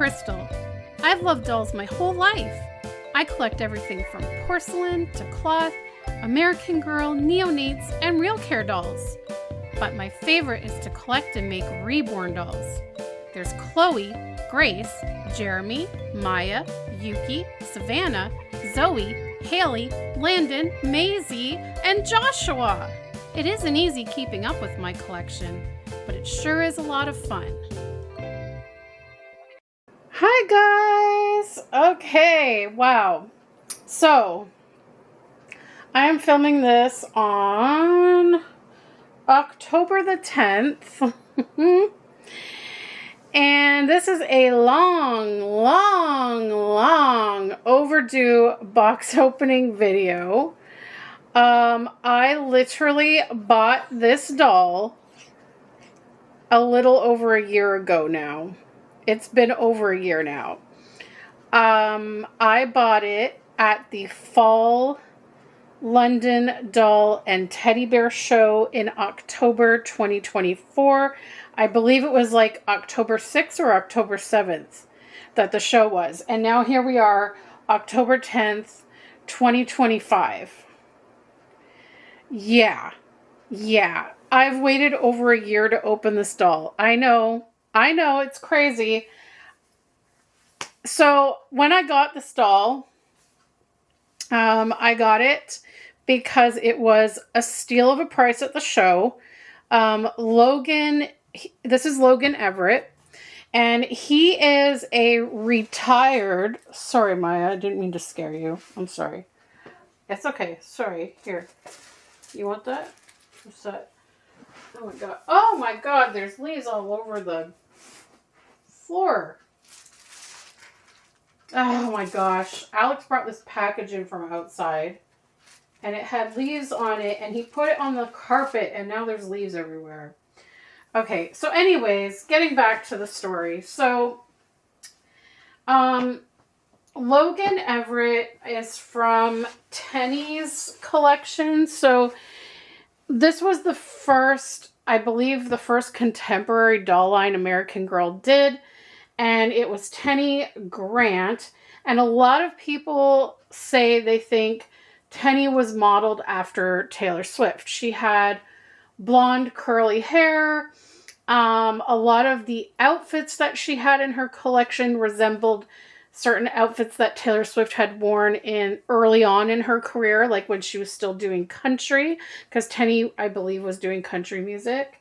Krystle. I've loved dolls my whole life. I collect everything from porcelain to cloth, American Girl, neonates, and real care dolls. But my favorite is to collect and make reborn dolls. There's Chloe, Grace, Jeremy, Maya, Yuki, Savannah, Zoe, Haley, Landon, Maisie, and Joshua. It isn't easy keeping up with my collection, but it sure is a lot of fun. Hi guys! Okay, wow. So, I am filming this on October the 10th. And this is a long overdue box opening video. I literally bought this doll a little over a year ago now. It's been over a year now. I bought it at the Fall London Doll and Teddy Bear Show in October 2024. I believe it was like October 6th or October 7th that the show was. And now here we are, October 10th, 2025. Yeah. I've waited over a year to open this doll. I know, it's crazy. So when I got this doll, I got it because it was a steal of a price at the show. Logan, this is Logan Everett, and he is a retired, sorry Maya, I didn't mean to scare you. I'm sorry. It's okay. Sorry. Here. You want that? What's that? Oh my god, there's leaves all over the floor. Oh my gosh. Alex brought this package in from outside, and it had leaves on it, and he put it on the carpet, and now there's leaves everywhere. Okay, so anyways, getting back to the story. So, Logan Everett is from Tenny's collection. So, this was the first, I believe, the first contemporary doll line American Girl did. And it was Tenny Grant. And a lot of people say they think Tenny was modeled after Taylor Swift. She had blonde curly hair. A lot of the outfits that she had in her collection resembled certain outfits that Taylor Swift had worn in early on in her career, like when she was still doing country, because Tenny, I believe, was doing country music.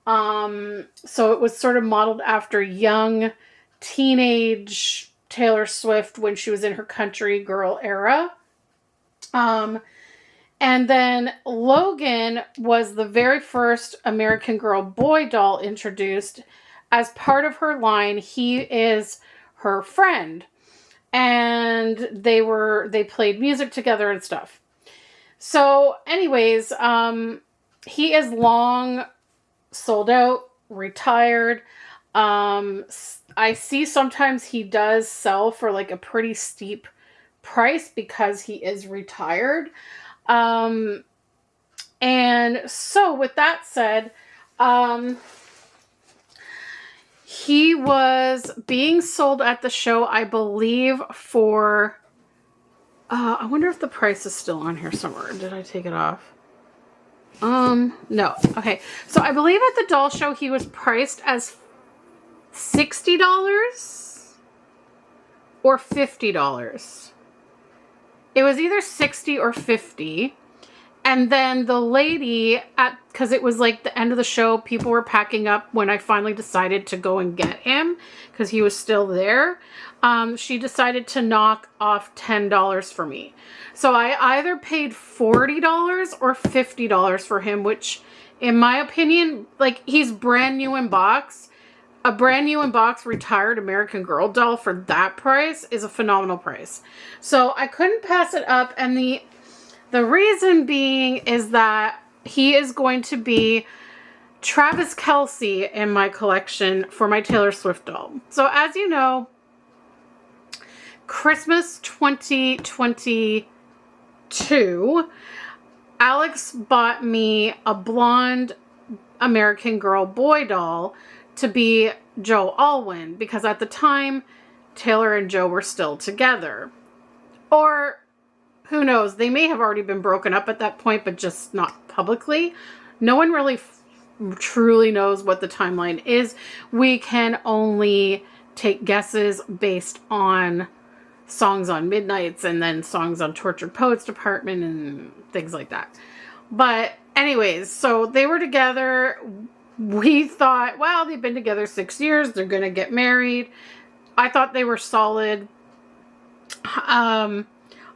So it was sort of modeled after young teenage Taylor Swift when she was in her country girl era. And then Logan was the very first American Girl boy doll introduced. As part of her line, he is her friend. And they played music together and stuff. So anyways, he is long sold out, retired. I see sometimes he does sell for like a pretty steep price because he is retired. And so with that said, he was being sold at the show, I believe, for, I wonder if the price is still on here somewhere. Did I take it off? No. Okay. So I believe at the doll show, he was priced as $60 or $50. It was either 60 or 50. And then the lady because it was like the end of the show, people were packing up when I finally decided to go and get him because he was still there. She decided to knock off $10 for me. So I either paid $40 or $50 for him, which in my opinion, like, he's brand new in box. A brand new in box retired American Girl doll for that price is a phenomenal price. So I couldn't pass it up. And the reason being is that he is going to be Travis Kelce in my collection for my Taylor Swift doll. So as you know, Christmas 2022, Alex bought me a blonde American Girl boy doll to be Joe Alwyn, because at the time, Taylor and Joe were still together. Or, who knows, they may have already been broken up at that point, but just not publicly. No one really truly knows what the timeline is. We can only take guesses based on songs on Midnights and then songs on Tortured Poets Department and things like that. But anyways, so they were together. We thought, well, they've been together 6 years. They're going to get married. I thought they were solid.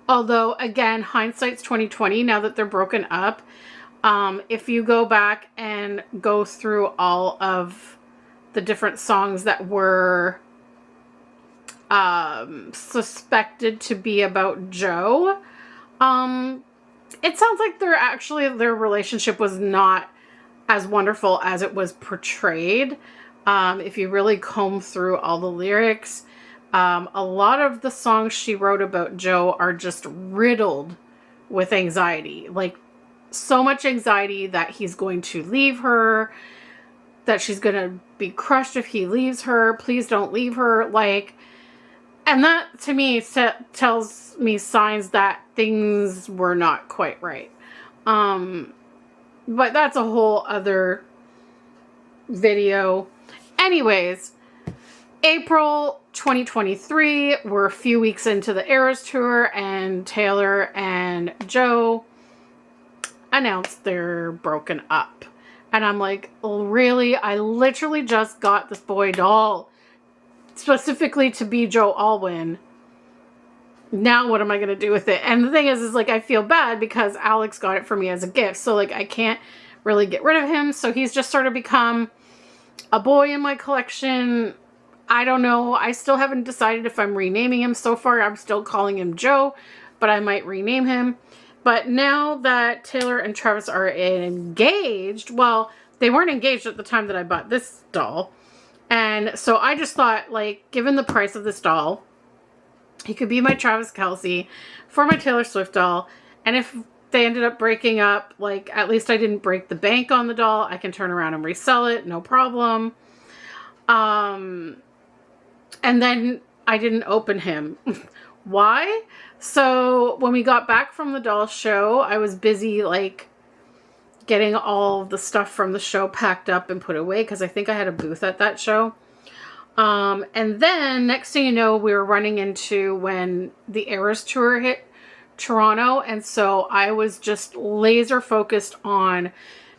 Although, again, hindsight's 2020 now that they're broken up. If you go back and go through all of the different songs that were suspected to be about Joe, it sounds like their relationship was not as wonderful as it was portrayed. If you really comb through all the lyrics, a lot of the songs she wrote about Joe are just riddled with anxiety. Like, so much anxiety that he's going to leave her, that she's going to be crushed if he leaves her. Please don't leave her. Like, and that to me tells me signs that things were not quite right. But that's a whole other video. Anyways, April 2023, we're a few weeks into the Eras Tour, and Taylor and Joe announced they're broken up. And I'm like, oh, really? I literally just got this boy doll specifically to be Joe Alwyn. Now what am I going to do with it? And the thing is like, I feel bad because Alex got it for me as a gift. So like, I can't really get rid of him. So he's just sort of become a boy in my collection. I don't know. I still haven't decided if I'm renaming him. So far, I'm still calling him Joe, but I might rename him. But now that Taylor and Travis are engaged, well, they weren't engaged at the time that I bought this doll. And so I just thought, like, given the price of this doll, he could be my Travis Kelce for my Taylor Swift doll. And if they ended up breaking up, like, at least I didn't break the bank on the doll. I can turn around and resell it, no problem. And then I didn't open him. Why? So when we got back from the doll show, I was busy, like, getting all the stuff from the show packed up and put away, because I think I had a booth at that show. And then next thing you know, we were running into when the Eras Tour hit Toronto. And so I was just laser focused on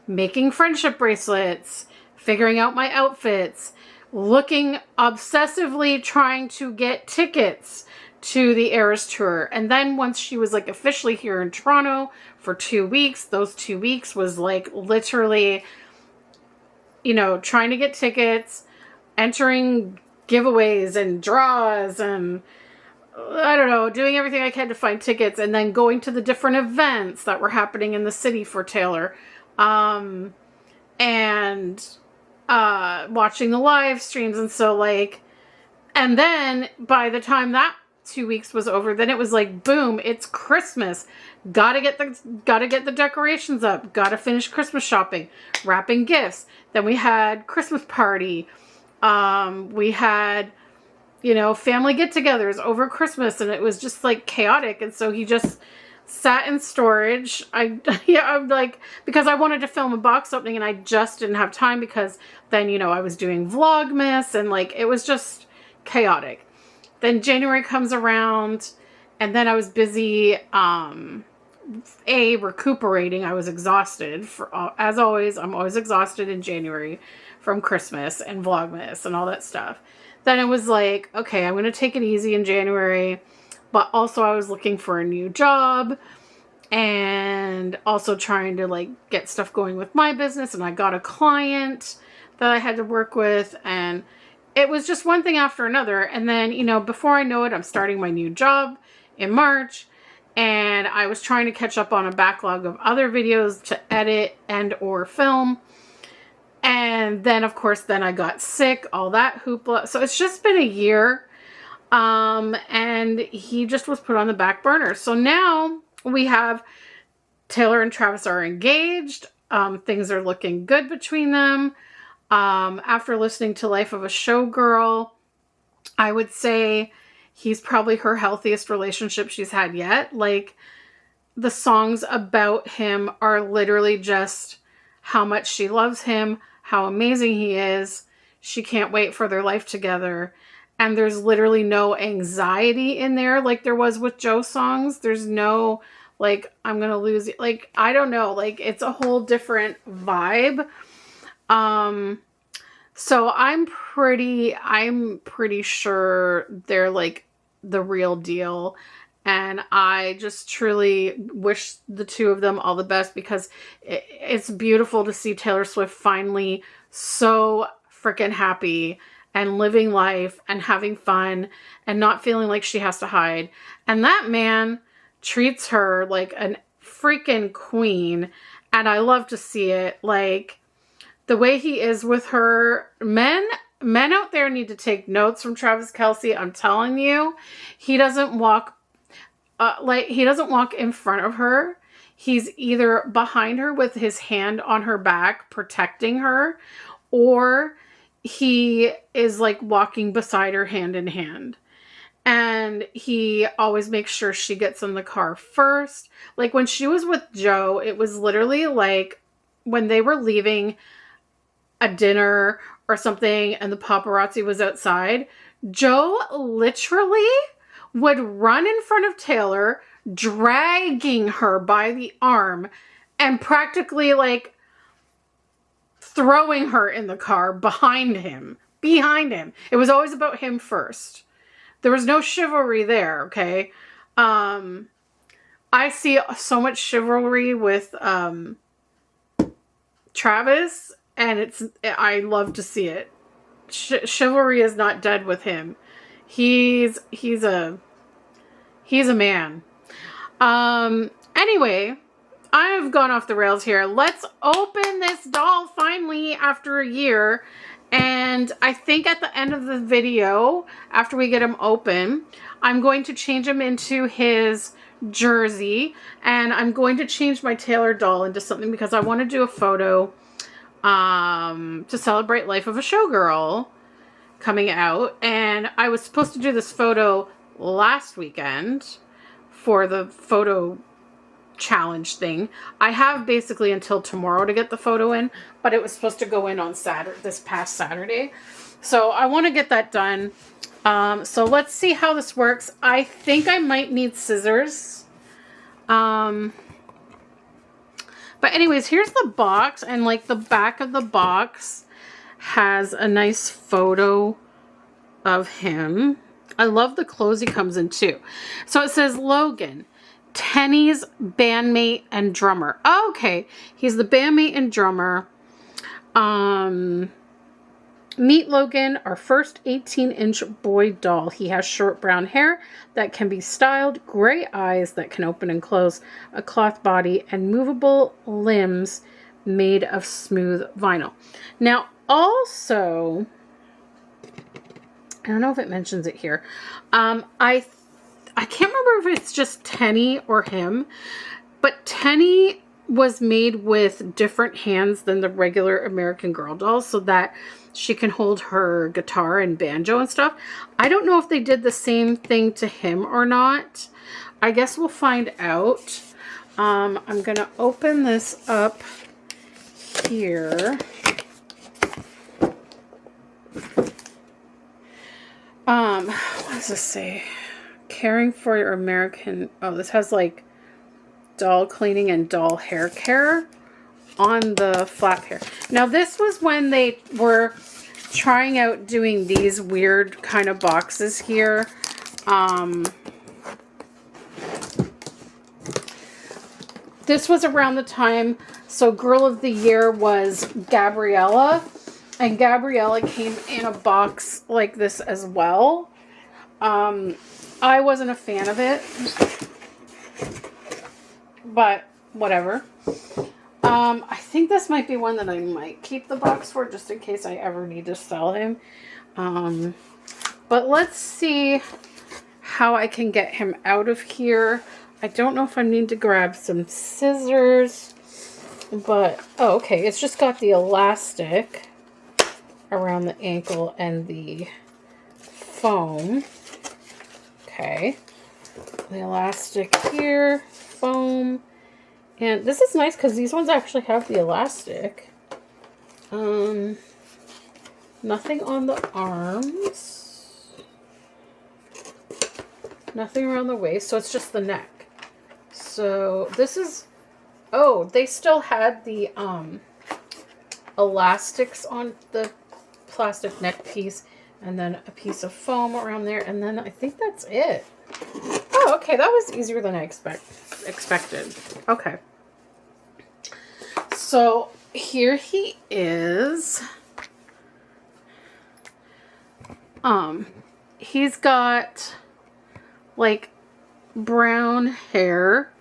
making friendship bracelets, figuring out my outfits, looking obsessively, trying to get tickets to the Eras Tour. And then once she was like officially here in Toronto for 2 weeks, those 2 weeks was like literally, you know, trying to get tickets, entering giveaways and draws, and I don't know, doing everything I can to find tickets, and then going to the different events that were happening in the city for Taylor, and watching the live streams. And so like, and then by the time that 2 weeks was over, then it was like, boom, it's Christmas. Gotta get the decorations up. Gotta finish Christmas shopping, wrapping gifts. Then we had Christmas party. We had, you know, family get-togethers over Christmas, and it was just like chaotic. And so he just sat in storage. I'm like, because I wanted to film a box opening and I just didn't have time, because then, you know, I was doing Vlogmas and like, it was just chaotic. Then January comes around, and then I was busy, recuperating. I was exhausted. As always, I'm always exhausted in January from Christmas and Vlogmas and all that stuff. Then it was like, okay, I'm going to take it easy in January. But also I was looking for a new job and also trying to like get stuff going with my business. And I got a client that I had to work with, and it was just one thing after another. And then, you know, before I know it, I'm starting my new job in March, and I was trying to catch up on a backlog of other videos to edit and or film. And then, of course, then I got sick, all that hoopla. So it's just been a year. And he just was put on the back burner. So now we have Taylor and Travis are engaged. Things are looking good between them. After listening to Life of a Showgirl, I would say he's probably her healthiest relationship she's had yet. Like, the songs about him are literally just how much she loves him, how amazing he is. She can't wait for their life together. And there's literally no anxiety in there like there was with Joe's songs. There's no, like, I'm going to lose it. Like, I don't know. Like, it's a whole different vibe. So I'm pretty sure they're like the real deal. And I just truly wish the two of them all the best, because it's beautiful to see Taylor Swift finally so freaking happy and living life and having fun and not feeling like she has to hide. And that man treats her like a freaking queen. And I love to see it. Like, the way he is with her. Men out there need to take notes from Travis Kelce. I'm telling you, he doesn't walk he doesn't walk in front of her. He's either behind her with his hand on her back, protecting her, or he is like walking beside her hand in hand. And he always makes sure she gets in the car first. Like, when she was with Joe, it was literally like when they were leaving a dinner or something and the paparazzi was outside, Joe literally would run in front of Taylor, dragging her by the arm and practically like throwing her in the car behind him. It was always about him first. There was no chivalry there, okay? I see so much chivalry with Travis, and I love to see it. Chivalry is not dead with him. He's a man. Anyway, I've gone off the rails here. Let's open this doll finally after a year. And I think at the end of the video, after we get him open, I'm going to change him into his jersey. And I'm going to change my Taylor doll into something, because I want to do a photo to celebrate Life of a Showgirl coming out. And I was supposed to do this photo last weekend for the photo challenge thing. I have basically until tomorrow to get the photo in, but it was supposed to go in on this past Saturday. So I want to get that done. So let's see how this works. I think I might need scissors. But anyways, here's the box, and like the back of the box has a nice photo of him. I love the clothes he comes in too. So it says Logan, Tenny's bandmate and drummer. Oh, okay, he's the bandmate and drummer. Meet Logan, our first 18-inch boy doll. He has short brown hair that can be styled, gray eyes that can open and close, a cloth body, and movable limbs made of smooth vinyl. Now, also, I don't know if it mentions it here. I can't remember if it's just Tenny or him, but Tenny was made with different hands than the regular American Girl dolls, so that she can hold her guitar and banjo and stuff. I don't know if they did the same thing to him or not. I guess we'll find out. I'm going to open this up here. What does this say? Caring for your American... Oh, this has like doll cleaning and doll hair care on the flap here. Now, this was when they were trying out doing these weird kind of boxes here. This was around the time, so Girl of the Year was Gabriella, and Gabriella came in a box like this as well. I wasn't a fan of it, but whatever. I think this might be one that I might keep the box for, just in case I ever need to sell him. But let's see how I can get him out of here. I don't know if I need to grab some scissors, but, oh, okay, it's just got the elastic. around the ankle and the foam. Okay. The elastic here, foam. And this is nice because these ones actually have the elastic. Nothing on the arms. Nothing around the waist, so it's just the neck. So this is, oh, they still had the elastics on the plastic neck piece, and then a piece of foam around there, and then I think that's it. Oh, okay, that was easier than I expected. Okay. So here he is. He's got like brown hair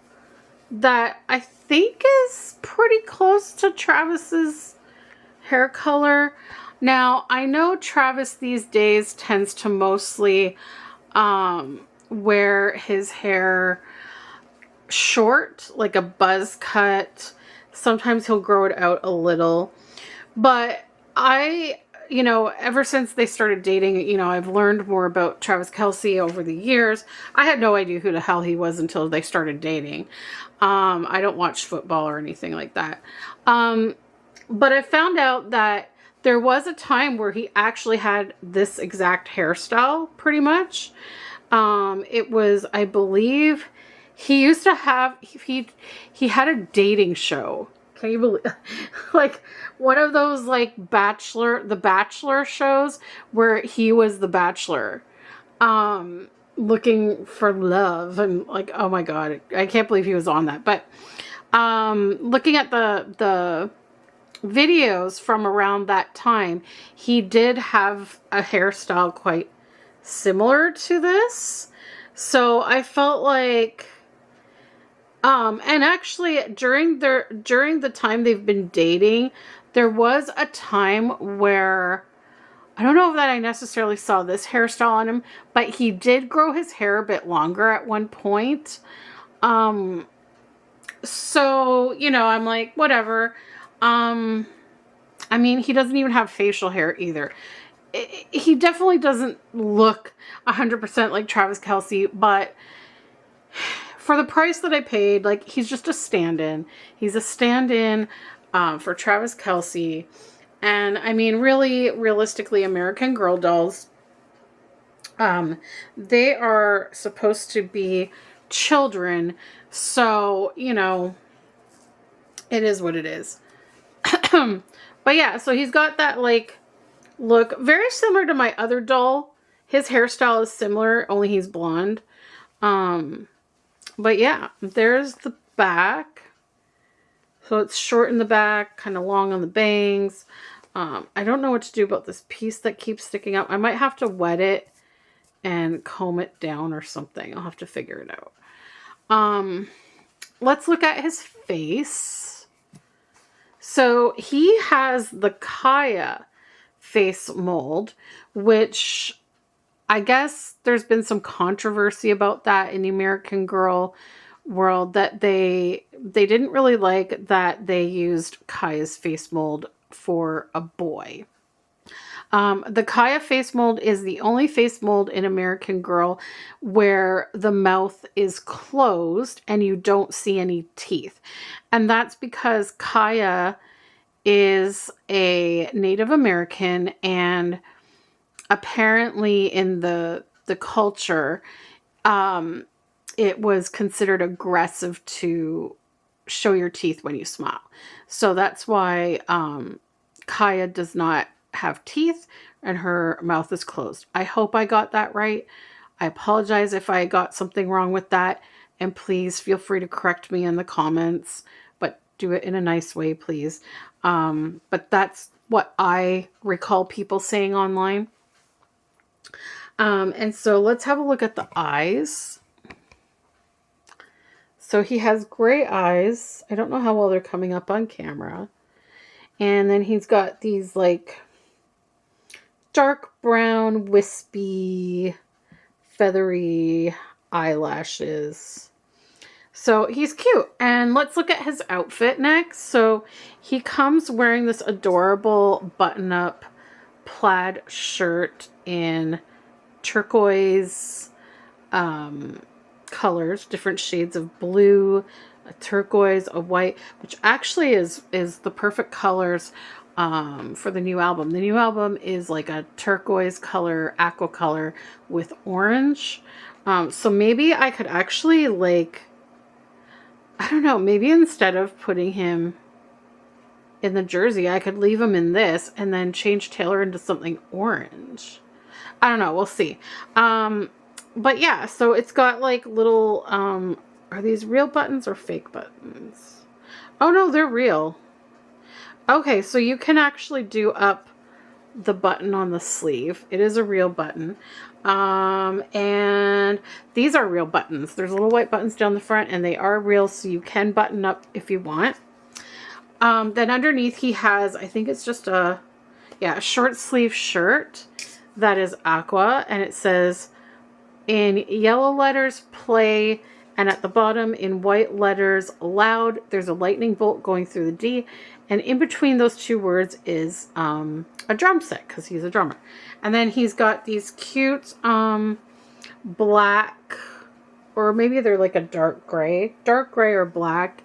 that I think is pretty close to Travis's hair color. Now, I know Travis these days tends to mostly wear his hair short, like a buzz cut. Sometimes he'll grow it out a little. But ever since they started dating, I've learned more about Travis Kelce over the years. I had no idea who the hell he was until they started dating. I don't watch football or anything like that. But I found out that there was a time where he actually had this exact hairstyle, pretty much. It was, I believe, he used to have, he had a dating show. Can you believe, like one of those like the Bachelor shows where he was the Bachelor, looking for love, and like, oh my God, I can't believe he was on that. But, looking at the videos from around that time, he did have a hairstyle quite similar to this. So I felt like, and actually during the time they've been dating, there was a time where, I don't know that I necessarily saw this hairstyle on him, but he did grow his hair a bit longer at one point. So, I'm like, whatever. I mean, he doesn't even have facial hair either. He definitely doesn't look 100% like Travis Kelce, but for the price that I paid, like, he's just a stand-in. He's a stand-in for Travis Kelce. And I mean, really, realistically, American Girl dolls, they are supposed to be children. So, it is what it is. But yeah, so he's got that like look very similar to my other doll. His hairstyle is similar, only he's blonde. But yeah, there's the back. So it's short in the back, kind of long on the bangs. I don't know what to do about this piece that keeps sticking out. I might have to wet it and comb it down or something. I'll have to figure it out. Let's look at his face. So he has the Kaya face mold, which I guess there's been some controversy about that in the American Girl world, that they didn't really like that they used Kaya's face mold for a boy. The Kaya face mold is the only face mold in American Girl where the mouth is closed and you don't see any teeth. And that's because Kaya is a Native American, and apparently in the culture, it was considered aggressive to show your teeth when you smile. So that's why Kaya does not have teeth and her mouth is closed. I hope I got that right. I apologize if I got something wrong with that, and please feel free to correct me in the comments, but do it in a nice way, please. But that's what I recall people saying online. And so let's have a look at the eyes. So he has gray eyes. I don't know how well they're coming up on camera. And then he's got these like dark brown, wispy, feathery eyelashes. So he's cute. And let's look at his outfit next. So he comes wearing this adorable button-up plaid shirt in turquoise colors, different shades of blue, a turquoise, a white, which actually is the perfect colors for the new album. The new album is like a turquoise color, aqua color with orange. So maybe I could actually, like, I don't know, maybe instead of putting him in the jersey, I could leave him in this and then change Taylor into something orange. I don't know. We'll see. But yeah, so it's got like little, are these real buttons or fake buttons? Oh no, they're real. Okay, so you can actually do up the button on the sleeve. It is a real button. And these are real buttons. There's little white buttons down the front and they are real, so you can button up if you want. Then underneath he has, I think it's just a short sleeve shirt that is aqua, and it says in yellow letters play, and at the bottom in white letters loud. There's a lightning bolt going through the D, and in between those two words is a drum set, because he's a drummer. And then he's got these cute black, or maybe they're like a dark gray or black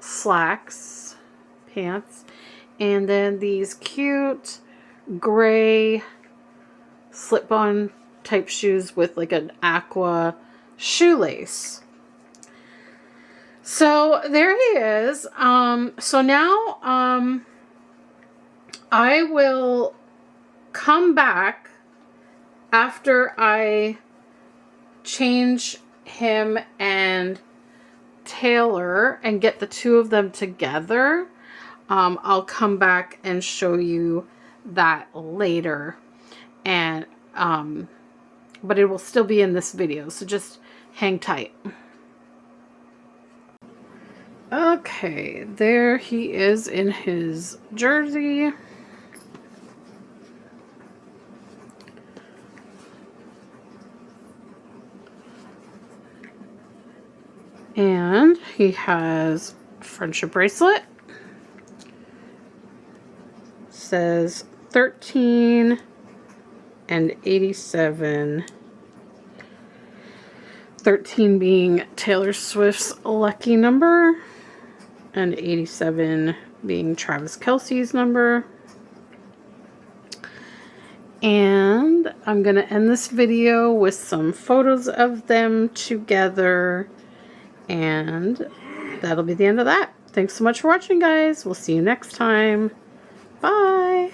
slacks, pants, and then these cute gray slip-on type shoes with like an aqua shoelace. So there he is. So now I will come back after I change him and Taylor and get the two of them together. I'll come back and show you that later, and but it will still be in this video, so just hang tight. Okay, there he is in his jersey. And he has a friendship bracelet. Says 13 and 87. 13 being Taylor Swift's lucky number, and 87 being Travis Kelce's number. And I'm going to end this video with some photos of them together, and that'll be the end of that. Thanks so much for watching, guys. We'll see you next time. Bye.